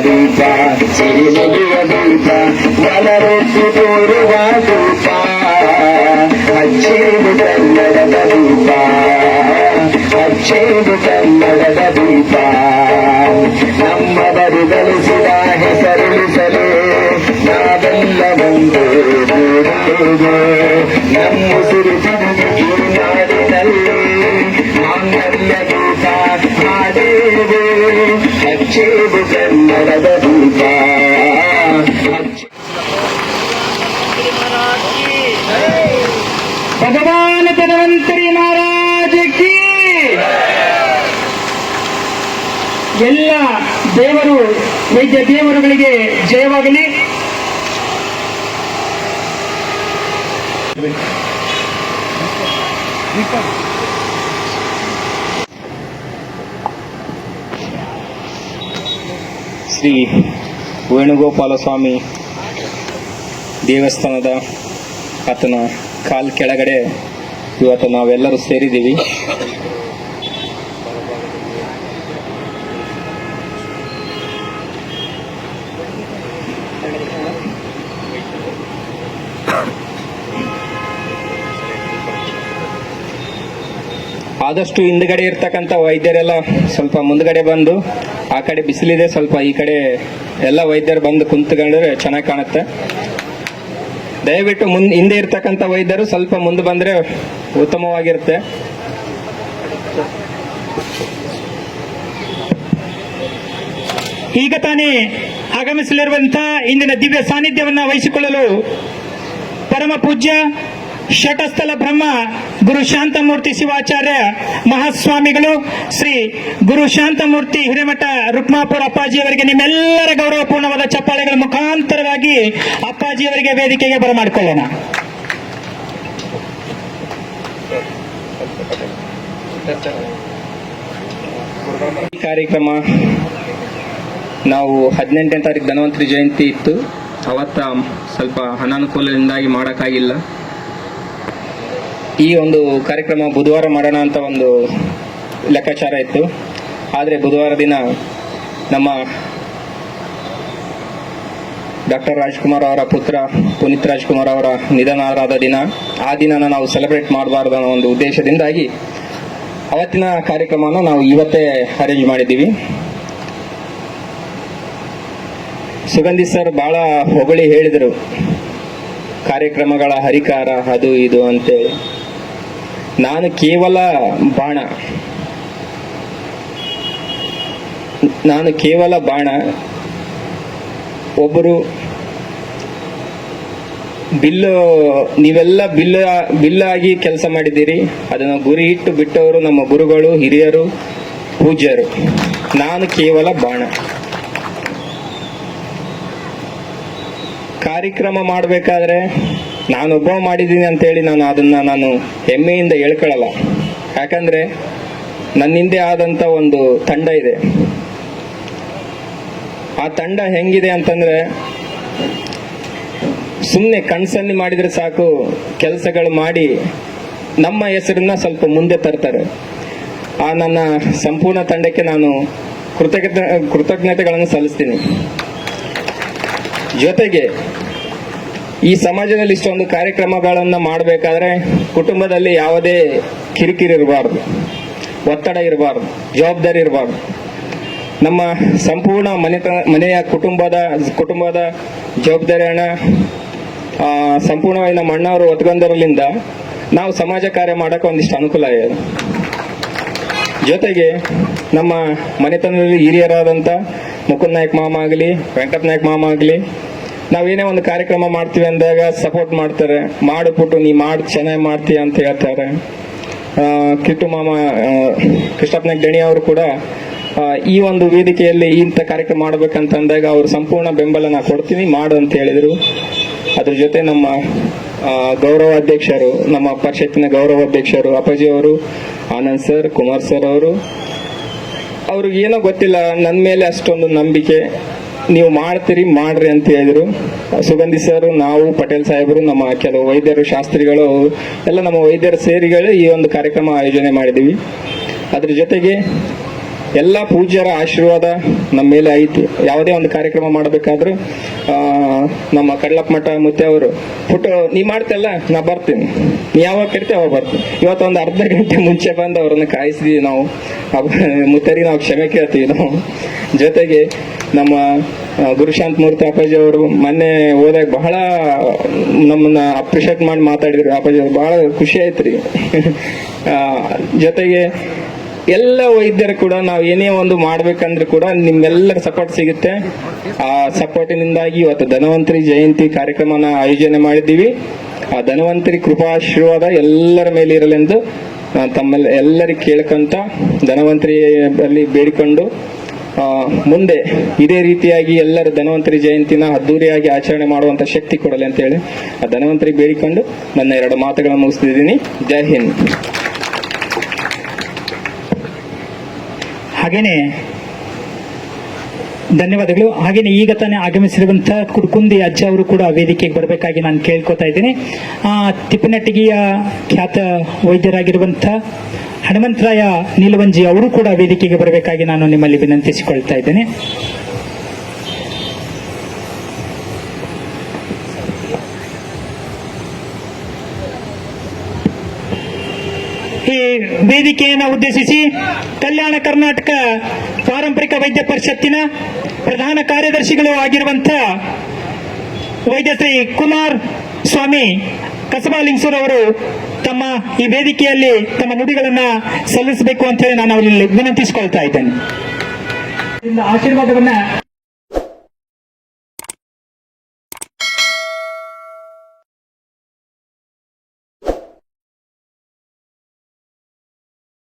ರೂಪ ಸಿರಿಮುಗಿಯ ದೀಪ ಮಲರೊಟ್ಟು ತೋರುವ ರೂಪ ಅಚ್ಚೇದು ಕನ್ನಡದ ದೀಪ ಅಚ್ಚೇದು ಕನ್ನಡದ ದೀಪ ನಮ್ಮ ಬದುಕಲಿಸಿದ ಹೆಸರುಳಿಸಲು ನಾವೆಲ್ಲ ಬಂದು ನಮ್ಮ ಸಿರಿಸಿರುಗಿ ಈ ನಾಡಿನಲ್ಲಿ ಮಾಂಗಲ್ಯ ದೀಪ ಹಾಡೇವೆ ಅಚ್ಚೇದು ಕನ್ನಡದ ದೀಪ ಭಗವಾನ್ ಧನ್ವಂತರಿ ಮಹಾರಾಜ ಕಿ ಎಲ್ಲ ದೇವರು ವೈದ್ಯ ದೇವರುಗಳಿಗೆ ಜಯವಾಗಲಿ. ಶ್ರೀ ವೇಣುಗೋಪಾಲ ಸ್ವಾಮಿ ದೇವಸ್ಥಾನದ ಆತನ ಕಾಲ್ ಕೆಳಗಡೆ ಇವತ್ತು ನಾವೆಲ್ಲರೂ ಸೇರಿದ್ದೀವಿ. ಆದಷ್ಟು ಹಿಂದ್ಗಡೆ ಇರ್ತಕ್ಕಂಥ ವೈದ್ಯರೆಲ್ಲ ಸ್ವಲ್ಪ ಮುಂದ್ಗಡೆ ಬಂದು, ಆ ಕಡೆ ಬಿಸಿಲಿದೆ ಸ್ವಲ್ಪ, ಈ ಕಡೆ ಎಲ್ಲ ವೈದ್ಯರು ಬಂದು ಕುಂತ್ಕೊಂಡ್ರೆ ಚೆನ್ನಾಗಿ ಕಾಣುತ್ತೆ. ದಯವಿಟ್ಟು ಹಿಂದೆ ಇರ್ತಕ್ಕಂಥ ವೈದ್ಯರು ಸ್ವಲ್ಪ ಮುಂದೆ ಬಂದ್ರೆ ಉತ್ತಮವಾಗಿರುತ್ತೆ. ಈಗ ತಾನೇ ಆಗಮಿಸಲಿರುವಂತಹ ಇಂದಿನ ದಿವ್ಯ ಸಾನ್ನಿಧ್ಯವನ್ನ ವಹಿಸಿಕೊಳ್ಳಲು ಪರಮ ಪೂಜ್ಯ ಶಟಸ್ಥಲ ಬ್ರಹ್ಮ ಗುರು ಶಾಂತಮೂರ್ತಿ ಶಿವಾಚಾರ್ಯ ಮಹಾಸ್ವಾಮಿಗಳು ಶ್ರೀ ಗುರು ಶಾಂತಮೂರ್ತಿ ಹಿರೇಮಠ ರುಕ್ಮಾಪುರ ಅಪ್ಪಾಜಿಯವರಿಗೆ ನಿಮ್ಮೆಲ್ಲರ ಗೌರವಪೂರ್ಣವಾದ ಚಪ್ಪಾಳೆಗಳ ಮುಖಾಂತರವಾಗಿ ಅಪ್ಪಾಜಿಯವರಿಗೆ ವೇದಿಕೆಗೆ ಬರಮಾಡಿಕೊಳ್ಳೋಣ. ಈ ಕಾರ್ಯಕ್ರಮ ನಾವು 18ನೇ ತಾರೀಕು ಧನ್ವಂತರಿ ಜಯಂತಿ ಇತ್ತು, ಅವತ್ತ ಸ್ವಲ್ಪ ಅನಾನುಕೂಲದಿಂದಾಗಿ ಮಾಡೋಕ್ಕಾಗಿಲ್ಲ. ಈ ಒಂದು ಕಾರ್ಯಕ್ರಮ ಬುಧವಾರ ಮಾಡೋಣ ಅಂತ ಒಂದು ಲೆಕ್ಕಾಚಾರ ಇತ್ತು. ಆದರೆ ಬುಧವಾರ ದಿನ ನಮ್ಮ ಡಾಕ್ಟರ್ ರಾಜ್ಕುಮಾರ್ ಅವರ ಪುತ್ರ ಪುನೀತ್ ರಾಜ್ಕುಮಾರ್ ಅವರ ನಿಧನರಾದ ದಿನ, ಆ ದಿನನ ನಾವು ಸೆಲೆಬ್ರೇಟ್ ಮಾಡಬಾರ್ದು ಅನ್ನೋ ಒಂದು ಉದ್ದೇಶದಿಂದಾಗಿ ಅವತ್ತಿನ ಕಾರ್ಯಕ್ರಮನ ನಾವು ಇವತ್ತೇ ಅರೇಂಜ್ ಮಾಡಿದ್ದೀವಿ. ಸುಗಂಧಿ ಸರ್ ಬಹಳ ಹೊಗಳಿ ಹೇಳಿದರು, ಕಾರ್ಯಕ್ರಮಗಳ ಹರಿಕಾರ ಅದು ಇದು ಅಂತೇಳಿ. ನಾನು ಕೇವಲ ಬಾಣ. ಒಬ್ಬರು ನೀವೆಲ್ಲ ಬಿಲ್ಲಾಗಿ ಕೆಲಸ ಮಾಡಿದ್ದೀರಿ, ಅದನ್ನು ಗುರಿ ಇಟ್ಟು ಬಿಟ್ಟವರು ನಮ್ಮ ಗುರುಗಳು, ಹಿರಿಯರು, ಪೂಜ್ಯರು. ನಾನು ಕೇವಲ ಬಾಣ. ಕಾರ್ಯಕ್ರಮ ಮಾಡಬೇಕಾದ್ರೆ ನಾನೊಬ್ಬ ಮಾಡಿದ್ದೀನಿ ಅಂತೇಳಿ ನಾನು ಹೆಮ್ಮೆಯಿಂದ ಹೇಳ್ಕೊಳ್ಳಲ್ಲ. ಯಾಕಂದ್ರೆ ನನ್ನ ಹಿಂದೆ ಆದಂತ ಒಂದು ತಂಡ ಇದೆ. ಆ ತಂಡ ಹೆಂಗಿದೆ ಅಂತಂದ್ರೆ, ಸುಮ್ಮನೆ ಕಣ್ಸನ್ನಿ ಮಾಡಿದ್ರೆ ಸಾಕು, ಕೆಲಸಗಳು ಮಾಡಿ ನಮ್ಮ ಹೆಸರನ್ನ ಸ್ವಲ್ಪ ಮುಂದೆ ತರ್ತಾರೆ. ಆ ನನ್ನ ಸಂಪೂರ್ಣ ತಂಡಕ್ಕೆ ನಾನು ಕೃತಜ್ಞತೆಗಳನ್ನು ಸಲ್ಲಿಸ್ತೀನಿ. ಜೊತೆಗೆ ಈ ಸಮಾಜದಲ್ಲಿ ಇಷ್ಟೊಂದು ಕಾರ್ಯಕ್ರಮಗಳನ್ನು ಮಾಡಬೇಕಾದ್ರೆ ಕುಟುಂಬದಲ್ಲಿ ಯಾವುದೇ ಕಿರಿಕಿರಿ ಇರಬಾರ್ದು, ಒತ್ತಡ ಇರಬಾರ್ದು, ಜವಾಬ್ದಾರಿ ಇರಬಾರ್ದು. ನಮ್ಮ ಸಂಪೂರ್ಣ ಮನೆಯ ಕುಟುಂಬದ ಜವಾಬ್ದಾರಿಯನ್ನ ಸಂಪೂರ್ಣವಾಗಿ ನಮ್ಮ ಅಣ್ಣವರು ಒತ್ಕೊಂಡರಲಿಂದ ನಾವು ಸಮಾಜ ಕಾರ್ಯ ಮಾಡಕ್ಕೆ ಒಂದಿಷ್ಟು ಅನುಕೂಲ ಆಗಿದೆ. ಜೊತೆಗೆ ನಮ್ಮ ಮನೆತನದಲ್ಲಿ ಹಿರಿಯರಾದಂಥ ಮುಕುಂದ್ ನಾಯ್ಕ ಮಾಮ ಆಗಲಿ, ವೆಂಕಟ ನಾಯ್ಕ ಮಾಮ ಆಗಲಿ, ನಾವೇನೇ ಒಂದು ಕಾರ್ಯಕ್ರಮ ಮಾಡ್ತೀವಿ ಅಂದಾಗ ಸಪೋರ್ಟ್ ಮಾಡ್ತಾರೆ. ಮಾಡಿಬಿಟ್ಟು ನೀ ಚೆನ್ನಾಗಿ ಮಾಡ್ತೀಯ ಅಂತ ಹೇಳ್ತಾರೆ. ಕಿಟ್ಟು ಮಾಮ ಕೃಷ್ಣಪ್ಪ ನಾಯ್ಕ ದಣಿ ಅವರು ಕೂಡ ಈ ಒಂದು ವೇದಿಕೆಯಲ್ಲಿ ಇಂಥ ಕಾರ್ಯಕ್ರಮ ಮಾಡ್ಬೇಕಂತ ಅಂದಾಗ ಅವರು ಸಂಪೂರ್ಣ ಬೆಂಬಲ ನಾ ಕೊಡ್ತೀನಿ, ಮಾಡು ಅಂತ ಹೇಳಿದರು. ಅದ್ರ ಜೊತೆ ನಮ್ಮ ಗೌರವಾಧ್ಯಕ್ಷರು, ನಮ್ಮ ಪರಿಷತ್ತಿನ ಗೌರವಾಧ್ಯಕ್ಷರು ಅಪ್ಪಾಜಿ ಅವರು, ಆನಂದ್ ಸರ್, ಕುಮಾರ್ ಸರ್ ಅವ್ರಿಗೆ ಏನೋ ಗೊತ್ತಿಲ್ಲ, ನನ್ನ ಮೇಲೆ ಅಷ್ಟೊಂದು ನಂಬಿಕೆ, ನೀವು ಮಾಡ್ರಿ ಅಂತ ಹೇಳಿದ್ರು. ಸುಗಂಧಿ ಸರ್, ನಾವು, ಪಟೇಲ್ ಸಾಹೇಬರು, ನಮ್ಮ ಕೆಲವು ವೈದ್ಯರು, ಶಾಸ್ತ್ರಿಗಳು ಎಲ್ಲ ನಮ್ಮ ವೈದ್ಯರ ಸೇರಿಗಳು ಈ ಒಂದು ಕಾರ್ಯಕ್ರಮ ಆಯೋಜನೆ ಮಾಡಿದ್ದೀವಿ. ಅದ್ರ ಜೊತೆಗೆ ಎಲ್ಲ ಪೂಜ್ಯರ ಆಶೀರ್ವಾದ ನಮ್ಮ ಮೇಲೆ ಐತಿ. ಯಾವುದೇ ಒಂದು ಕಾರ್ಯಕ್ರಮ ಮಾಡಬೇಕಾದ್ರೂ ನಮ್ಮ ಕಡ್ಲಪ್ಪ ಮಠ ಮುತ್ತೆ ಅವರು ಫೋಟೋ ನೀ ಮಾಡ್ತಲ್ಲ ನಾ ಬರ್ತೀನಿ, ನೀ ಯಾವಾಗ ಕರಿತೀವಿ ಅವಾಗ ಬರ್ತೀನಿ. ಇವತ್ತೊಂದು ಅರ್ಧ ಗಂಟೆ ಮುಂಚೆ ಬಂದು ಅವ್ರನ್ನ ಕಾಯಿಸಿದ್ವಿ ನಾವು. ಮುತ್ತರಿಗೆ ನಾವು ಕ್ಷಮೆ ಕೇಳ್ತೀವಿ ನಾವು. ಜೊತೆಗೆ ನಮ್ಮ ಗುರುಶಾಂತ ಮೂರ್ತಿ ಅಪ್ಪಾಜಿ ಅವರು ಮೊನ್ನೆ ಹೋದಾಗ ಬಹಳ ನಮ್ಮನ್ನ ಅಪ್ರಿಷಿಯೇಟ್ ಮಾಡಿ ಮಾತಾಡಿದ್ರು. ಅಪ್ಪಾಜಿ ಅವರು ಬಹಳ ಖುಷಿ ಆಯ್ತ್ರಿ. ಜೊತೆಗೆ ಎಲ್ಲ ವೈದ್ಯರು ಕೂಡ ನಾವು ಏನೇ ಒಂದು ಮಾಡ್ಬೇಕಂದ್ರೆ ಕೂಡ ನಿಮ್ಮೆಲ್ಲರ ಸಪೋರ್ಟ್ ಸಿಗುತ್ತೆ. ಆ ಸಪೋರ್ಟಿನಿಂದಾಗಿ ಇವತ್ತು ಧನ್ವಂತರಿ ಜಯಂತಿ ಕಾರ್ಯಕ್ರಮನ ಆಯೋಜನೆ ಮಾಡಿದ್ದೀವಿ. ಆ ಧನ್ವಂತರಿ ಕೃಪಾಶೀರ್ವಾದ ಎಲ್ಲರ ಮೇಲೆ ಇರಲೆಂದು ತಮ್ಮಲ್ಲಿ ಎಲ್ಲರಿಗೆ ಕೇಳ್ಕೊಂತ ಧನ್ವಂತರಿ ಅಲ್ಲಿ ಬೇಡಿಕೊಂಡು ಮುಂದೆ ಇದೇ ರೀತಿಯಾಗಿ ಎಲ್ಲರ ಧನ್ವಂತರಿ ಜಯಂತಿನ ಅದ್ದೂರಿಯಾಗಿ ಆಚರಣೆ ಮಾಡುವಂತ ಶಕ್ತಿ ಕೊಡಲಿ ಅಂತ ಹೇಳಿ ಆ ಧನ್ವಂತರಿ ಬೇಡಿಕೊಂಡು ನನ್ನ 2 ಮಾತುಗಳನ್ನು ಮುಗಿಸ್ತಿದ್ದೀನಿ. ಜೈ ಹಿಂದ್. ಹಾಗೇನೆ ಧನ್ಯವಾದಗಳು. ಹಾಗೇನೆ ಈಗ ತಾನೇ ಆಗಮಿಸಿರುವಂತಹ ಕುಡ್ಕುಂದಿ ಅಜ್ಜ ಅವರು ಕೂಡ ವೇದಿಕೆಗೆ ಬರಬೇಕಾಗಿ ನಾನು ಕೇಳ್ಕೊತಾ ಇದ್ದೀನಿ. ತಿಪ್ಪನಟ್ಟಿಗೆಯ ಖ್ಯಾತ ವೈದ್ಯರಾಗಿರುವಂತಹ ಹನುಮಂತರಾಯ ನೀಲವಂಜಿ ಅವರು ಕೂಡ ವೇದಿಕೆಗೆ ಬರಬೇಕಾಗಿ ನಾನು ನಿಮ್ಮಲ್ಲಿ ವಿನಂತಿಸಿಕೊಳ್ತಾ ಇದ್ದೇನೆ. ಈ ವೇದಿಕೆಯನ್ನು ಉದ್ದೇಶಿಸಿ ಕಲ್ಯಾಣ ಕರ್ನಾಟಕ ಪಾರಂಪರಿಕ ವೈದ್ಯ ಪರಿಷತ್ತಿನ ಪ್ರಧಾನ ಕಾರ್ಯದರ್ಶಿಗಳು ಆಗಿರುವಂತಹ ವೈದ್ಯ ಶ್ರೀ ಕುಮಾರ್ ಸ್ವಾಮಿ ಕಸಬಾಲಿಂಗಸೂರ್ ಅವರು ತಮ್ಮ ಈ ವೇದಿಕೆಯಲ್ಲಿ ತಮ್ಮ ನುಡಿಗಳನ್ನ ಸಲ್ಲಿಸಬೇಕು ಅಂತ ಹೇಳಿ ನಾನು ಅವರಲ್ಲಿ ವಿನಂತಿಸಿಕೊಳ್ತಾ ಇದ್ದೇನೆ. ಆಶೀರ್ವಾದವನ್ನ